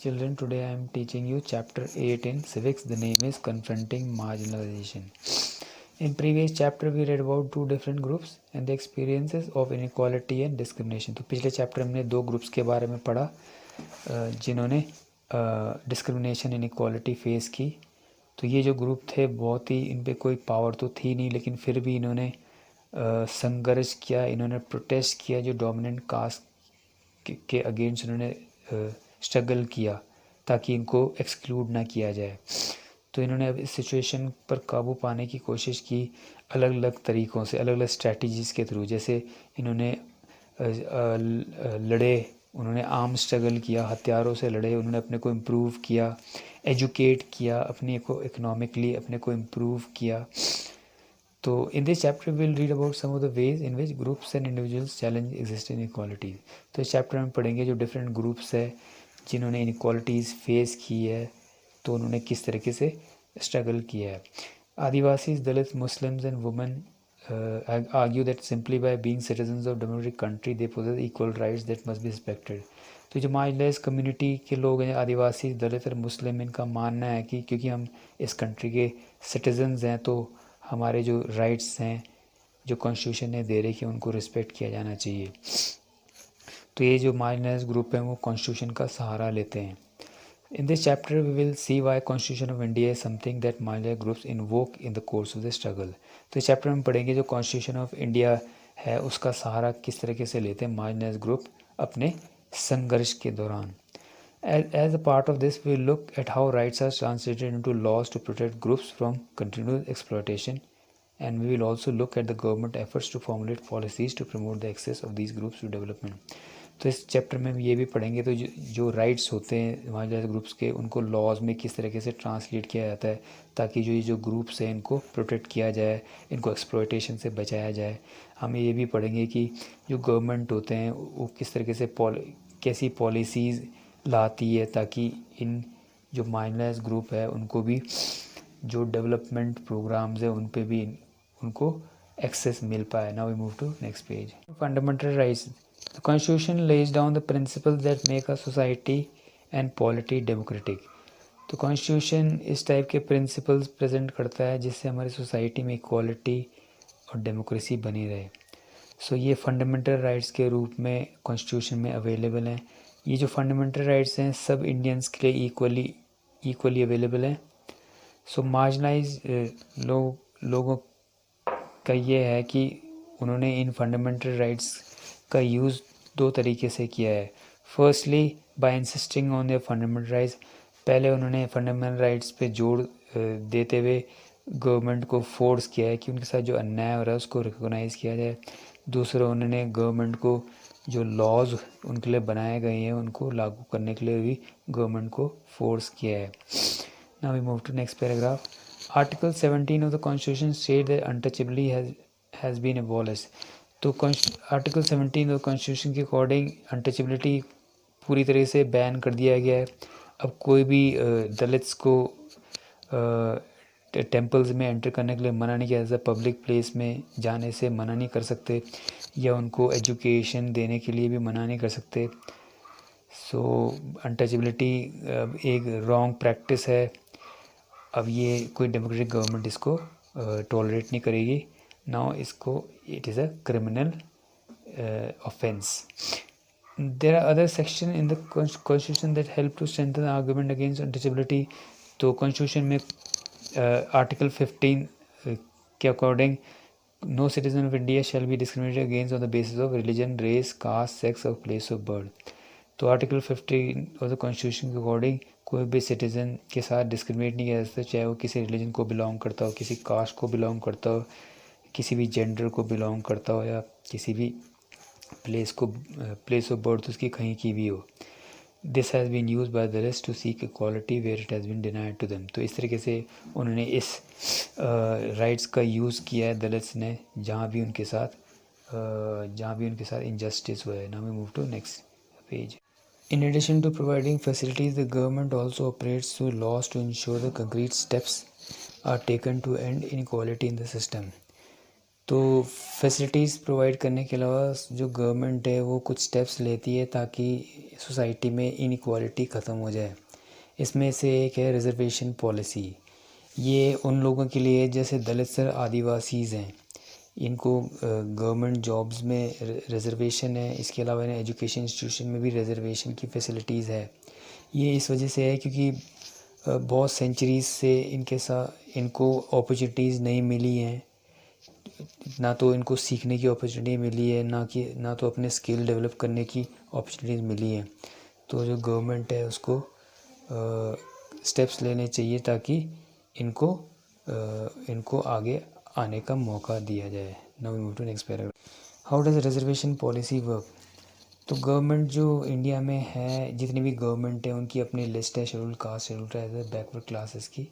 Children, today I am teaching you chapter 8 in civics. The name is Confronting Marginalization. In previous chapter we read about two different groups and the experiences of inequality and discrimination. तो पिछले chapter हमने दो groups के बारे में पढ़ा जिन्होंने discrimination inequality face की. तो ये जो ग्रुप थे बहुत ही इन पे कोई पावर तो थी नहीं, लेकिन फिर भी इन्होंने संघर्ष किया, इन्होंने प्रोटेस्ट किया. जो डोमिनेंट कास्ट के अगेंस्ट इन्होंने स्ट्रगल किया ताकि इनको एक्सक्लूड ना किया जाए. तो इन्होंने अब इस सिचुएशन पर काबू पाने की कोशिश की अलग अलग तरीक़ों से, अलग अलग स्ट्रैटेजीज़ के थ्रू. जैसे इन्होंने लड़े, उन्होंने आर्म स्ट्रगल किया, हथियारों से लड़े, उन्होंने अपने को इम्प्रूव किया, एजुकेट किया, अपने को इकोनॉमिकली अपने को इम्प्रूव किया. तो in this chapter will read about some of the ways in which groups and individuals challenge existing inequalities. तो इस चैप्टर में पढ़ेंगे जो डिफरेंट ग्रुप्स है जिन्होंने इनइक्वालिटीज़ फेस की है, तो उन्होंने किस तरीके से स्ट्रगल किया है. Adivasi, Dalit, Muslims and women argue that simply by being citizens of democratic country they possess equal rights that must be respected. तो जो मार्जिनलाइज कम्युनिटी के लोग हैं, आदिवासी, दलित और मुस्लिम, इनका मानना है कि क्योंकि हम इस कंट्री के सिटीजन्स हैं तो हमारे जो राइट्स हैं जो कॉन्स्टिट्यूशन ने दे रहे कि उनको रिस्पेक्ट किया जाना चाहिए. तो ये जो मार्जिनलाइज ग्रुप हैं वो कॉन्स्टिट्यूशन का सहारा लेते हैं. In this chapter we will see why Constitution of India is something that marginalized groups invoke in the course of the struggle. तो इस चैप्टर में पढ़ेंगे जो कॉन्स्टिट्यूशन ऑफ इंडिया है उसका सहारा किस तरीके से लेते हैं मार्जिनलाइज्ड ग्रुप अपने संघर्ष के दौरान. As a part of this we will look at how rights are translated into laws to protect groups from continuous exploitation, and we will also look at the government efforts to formulate policies to promote the access of these groups to development. तो इस chapter में ये भी पढ़ेंगे तो जो rights होते हैं मार्जिनलाइज्ड ग्रुप्स के उनको लॉज में किस तरीके से ट्रांसलेट किया जाता है ताकि जो ग्रुप्स हैं इनको प्रोटेक्ट किया जाए, इनको एक्सप्लॉयटेशन से बचाया जाए. हम ये भी पढ़ेंगे कि जो गवर्नमेंट होते हैं वो किस तरीके से कैसी पॉलिसीज़ लाती है ताकि इन जो मार्जिनलाइज्ड ग्रुप है उनको भी जो डेवलपमेंट प्रोग्राम्स है उन पे भी उनको एक्सेस मिल पाए. Now we move to next page. Fundamental rights. The Constitution lays down the principles that make a society and polity democratic. तो कॉन्स्टिट्यूशन इस टाइप के प्रिंसिपल्स प्रेजेंट करता है जिससे हमारी सोसाइटी में इक्वालिटी और डेमोक्रेसी बनी रहे. सो ये फंडामेंटल राइट्स के रूप में कॉन्स्टिट्यूशन में अवेलेबल हैं. ये जो फंडामेंटल राइट्स हैं सब इंडियंस के लिए इक्वली अवेलेबल हैं. सो मार्जिनलाइज लोगों का ये है कि उन्होंने इन फंडामेंटल राइट्स का यूज़ दो तरीके से किया है. Firstly by insisting on their fundamental rights. पहले उन्होंने फंडामेंटल राइट्स पे जोर देते हुए गवर्नमेंट को फोर्स किया है कि उनके साथ जो अन्याय हो रहा है उसको रिकॉग्नाइज़ किया जाए. दूसरा उन्होंने गवर्नमेंट को जो लॉज उनके लिए बनाए गए हैं उनको लागू करने के लिए भी गवर्नमेंट को फोर्स किया है. Now we move to next paragraph. Article 17 of the constitution state that untouchability has been abolished. तो आर्टिकल 17 ऑफ कॉन्स्टिट्यूशन के अकॉर्डिंग अनटचेबिलिटी पूरी तरह से बैन कर दिया गया है. अब कोई भी दलित्स को टेम्पल्स में एंटर करने के लिए मना नहीं किया जाता, पब्लिक प्लेस में जाने से मना नहीं कर सकते या उनको एजुकेशन देने के लिए भी मना नहीं कर सकते. सो अनटचेबिलिटी एक रॉन्ग प्रैक्टिस है. अब ये कोई डेमोक्रेटिक गवर्नमेंट इसको टॉलरेट नहीं करेगी. Now it is a criminal offense. There are other sections in the constitution that help to strengthen the argument against untouchability. तो constitution में article 15 के according no citizen of India shall be discriminated against on the basis of religion, race, caste, sex or place of birth. तो article 15 of the constitution के according कोई भी citizen के साथ discriminate नहीं किया जा सकता, चाहे वो किसी रिलीजन को बिलोंग करता हो, किसी कास्ट को बिलोंग करता हो, किसी भी जेंडर को बिलोंग करता हो या किसी भी प्लेस ऑफ बर्थ उसकी कहीं की भी हो. This has been use by Dalits to seek equality where it has been denied to them. तो इस तरीके से उन्होंने इस राइट्स का यूज़ किया है दलित्स ने जहाँ भी उनके साथ इनजस्टिस हुआ है. Now we move to next page. In addition to providing facilities, the government also operates through laws to ensure the concrete steps are taken to end inequality in the system. तो facilities provide करने के अलावा जो government है वो कुछ steps लेती है ताकि सोसाइटी में इनइक्वालिटी ख़त्म हो जाए। इसमें से एक है रिज़र्वेशन पॉलिसी। ये उन लोगों के लिए जैसे दलित सर आदिवासीज़ हैं, इनको गवर्नमेंट जॉब्स में रिज़र्वेशन है। इसके अलावा इन्हें एजुकेशन इंस्टीट्यूशन में भी रिज़र्वेशन की फैसिलिटीज़ है। ये इस वजह से है क्योंकि बहुत सेंचुरीज़ से इनको अपॉर्चुनिटीज़ नहीं मिली हैं, ना तो इनको सीखने की अपॉर्चुनिटी मिली है, ना तो अपने स्किल डेवलप करने की अपॉर्चुनिटीज़ मिली हैं। तो जो गवर्नमेंट है उसको स्टेप्स लेने चाहिए ताकि इनको आगे आने का मौका दिया जाए। Now we move to next paragraph. How does reservation policy work? तो गवर्नमेंट जो इंडिया में है, जितनी भी गवर्नमेंट है उनकी अपनी लिस्ट है schedule caste, schedule tribe, backward classes की।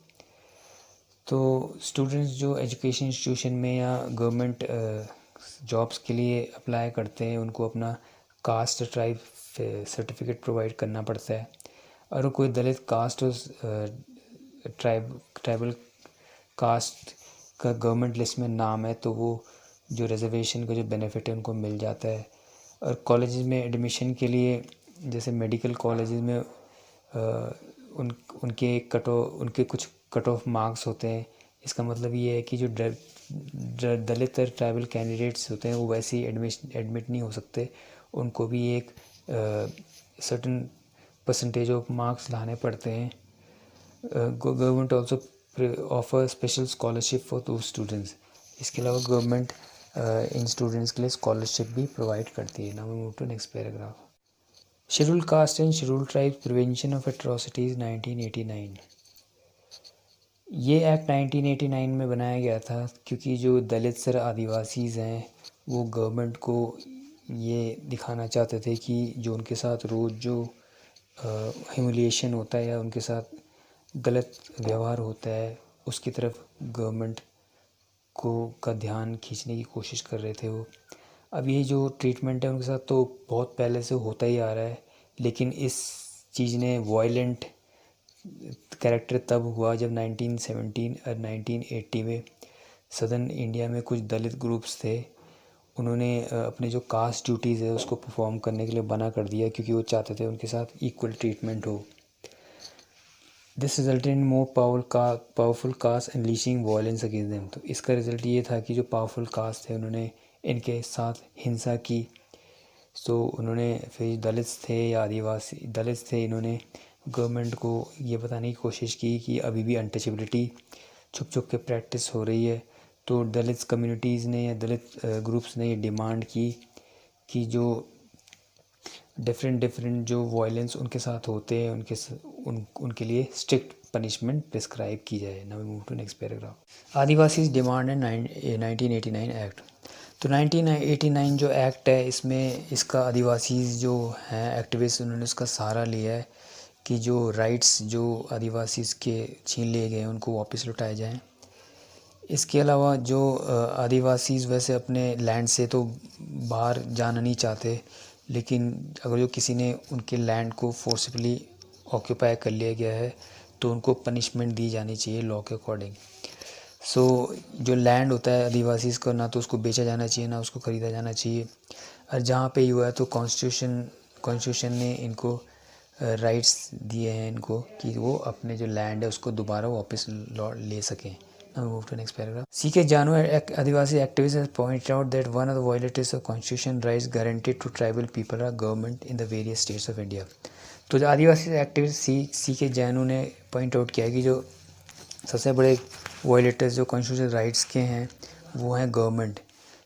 तो स्टूडेंट्स जो एजुकेशन इंस्टीट्यूशन में या गवर्नमेंट जॉब्स के लिए अप्लाई करते हैं उनको अपना कास्ट ट्राइब सर्टिफिकेट प्रोवाइड करना पड़ता है। और कोई दलित कास्ट और ट्राइबल कास्ट का गवर्नमेंट लिस्ट में नाम है तो वो जो रिजर्वेशन का जो बेनिफिट है उनको मिल जाता है। और कॉलेजेस में एडमिशन के लिए जैसे मेडिकल कॉलेजेस में उनके कुछ कट ऑफ मार्क्स होते हैं। इसका मतलब ये है कि जो दलित और ट्राइबल कैंडिडेट्स होते हैं वो वैसे ही एडमिट नहीं हो सकते, उनको भी एक सर्टेन परसेंटेज ऑफ मार्क्स लाने पड़ते हैं। Government also offer special scholarship for दो स्टूडेंट्स। इसके अलावा गवर्नमेंट इन स्टूडेंट्स के लिए स्कॉलरशिप भी प्रोवाइड करती है। Now we move to next paragraph. Schedule caste and schedule tribes prevention of atrocities 1989। ये एक्ट 1989 में बनाया गया था क्योंकि जो दलित सर आदिवासीज़ हैं वो गवर्नमेंट को ये दिखाना चाहते थे कि जो उनके साथ रोज़ जो ह्यूमिलिएशन होता है या उनके साथ गलत व्यवहार होता है उसकी तरफ गवर्नमेंट का ध्यान खींचने की कोशिश कर रहे थे वो। अब ये जो ट्रीटमेंट है उनके साथ तो बहुत पहले से होता ही आ रहा है, लेकिन इस चीज़ ने वायलेंट कैरेक्टर तब हुआ जब 1917 और 1980 में सदर्न इंडिया में कुछ दलित ग्रुप्स थे, उन्होंने अपने जो कास्ट ड्यूटीज़ है उसको परफॉर्म करने के लिए मना कर दिया क्योंकि वो चाहते थे उनके साथ इक्वल ट्रीटमेंट हो। This resulted in more powerful caste unleashing violence against them. तो इसका रिजल्ट ये था कि जो पावरफुल कास्ट थे उन्होंने इनके साथ हिंसा की। सो उन्होंने फिर दलित थे या आदिवासी दलित थे, इन्होंने गवर्नमेंट को ये बताने की कोशिश की कि अभी भी अनटचेबिलिटी छुप छुप के प्रैक्टिस हो रही है। तो दलित कम्युनिटीज़ ने या दलित ग्रुप्स ने ये डिमांड की कि जो डिफरेंट जो वायलेंस उनके साथ होते हैं उनके लिए स्ट्रिक्ट पनिशमेंट प्रिस्क्राइब की जाए। Now we move to next paragraph. Adivasi demand है 1989 एक्ट। तो 1989 जो एक्ट है इसका आदिवासी जो हैं एक्टिविस्ट उन्होंने उसका सहारा लिया है कि जो राइट्स जो आदिवासी के छीन लिए गए हैं उनको वापस लौटाए जाएं। इसके अलावा जो आदिवासीज़ वैसे अपने लैंड से तो बाहर जाना नहीं चाहते, लेकिन अगर जो किसी ने उनके लैंड को फोर्सफुली ऑक्यूपाई कर लिया गया है तो उनको पनिशमेंट दी जानी चाहिए लॉ के अकॉर्डिंग। सो जो लैंड होता है आदिवासीज़ का, ना तो उसको बेचा जाना चाहिए ना उसको ख़रीदा जाना चाहिए। और जहाँ पे हुआ है तो कॉन्स्टिट्यूशन ने इनको राइट्स दिए हैं इनको कि वो अपने जो लैंड है उसको दोबारा वापस ले सकें। Now we move to next paragraph. C.K. Janu, Adivasi activist, has pointed out that one of the violators of constitution rights guaranteed to tribal people are government in the various states of India. तो जो आदिवासी activist C.K. जानू ने point out किया कि जो सबसे बड़े violators जो कॉन्स्टिट्यूशनल राइट्स के हैं वो हैं गवर्नमेंट,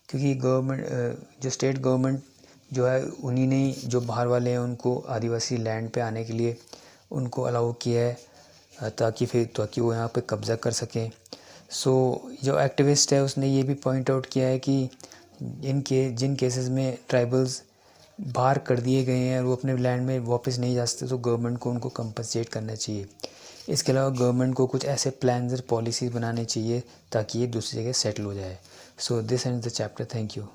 क्योंकि गवर्नमेंट जो स्टेट गवर्नमेंट जो है उन्हीं ने जो बाहर वाले हैं उनको आदिवासी लैंड पे आने के लिए उनको अलाउ किया है ताकि वो यहाँ पे कब्ज़ा कर सकें। सो जो एक्टिविस्ट है उसने ये भी पॉइंट आउट किया है कि जिन केसेस में ट्राइबल्स बाहर कर दिए गए हैं और वो अपने लैंड में वापस नहीं जा सकते तो गवर्नमेंट को उनको कंपनसेट करना चाहिए। इसके अलावा गवर्नमेंट को कुछ ऐसे प्लान्स और पॉलिसीज़ बनाने चाहिए ताकि ये दूसरी जगह सेटल हो जाए। So this and the chapter. Thank you.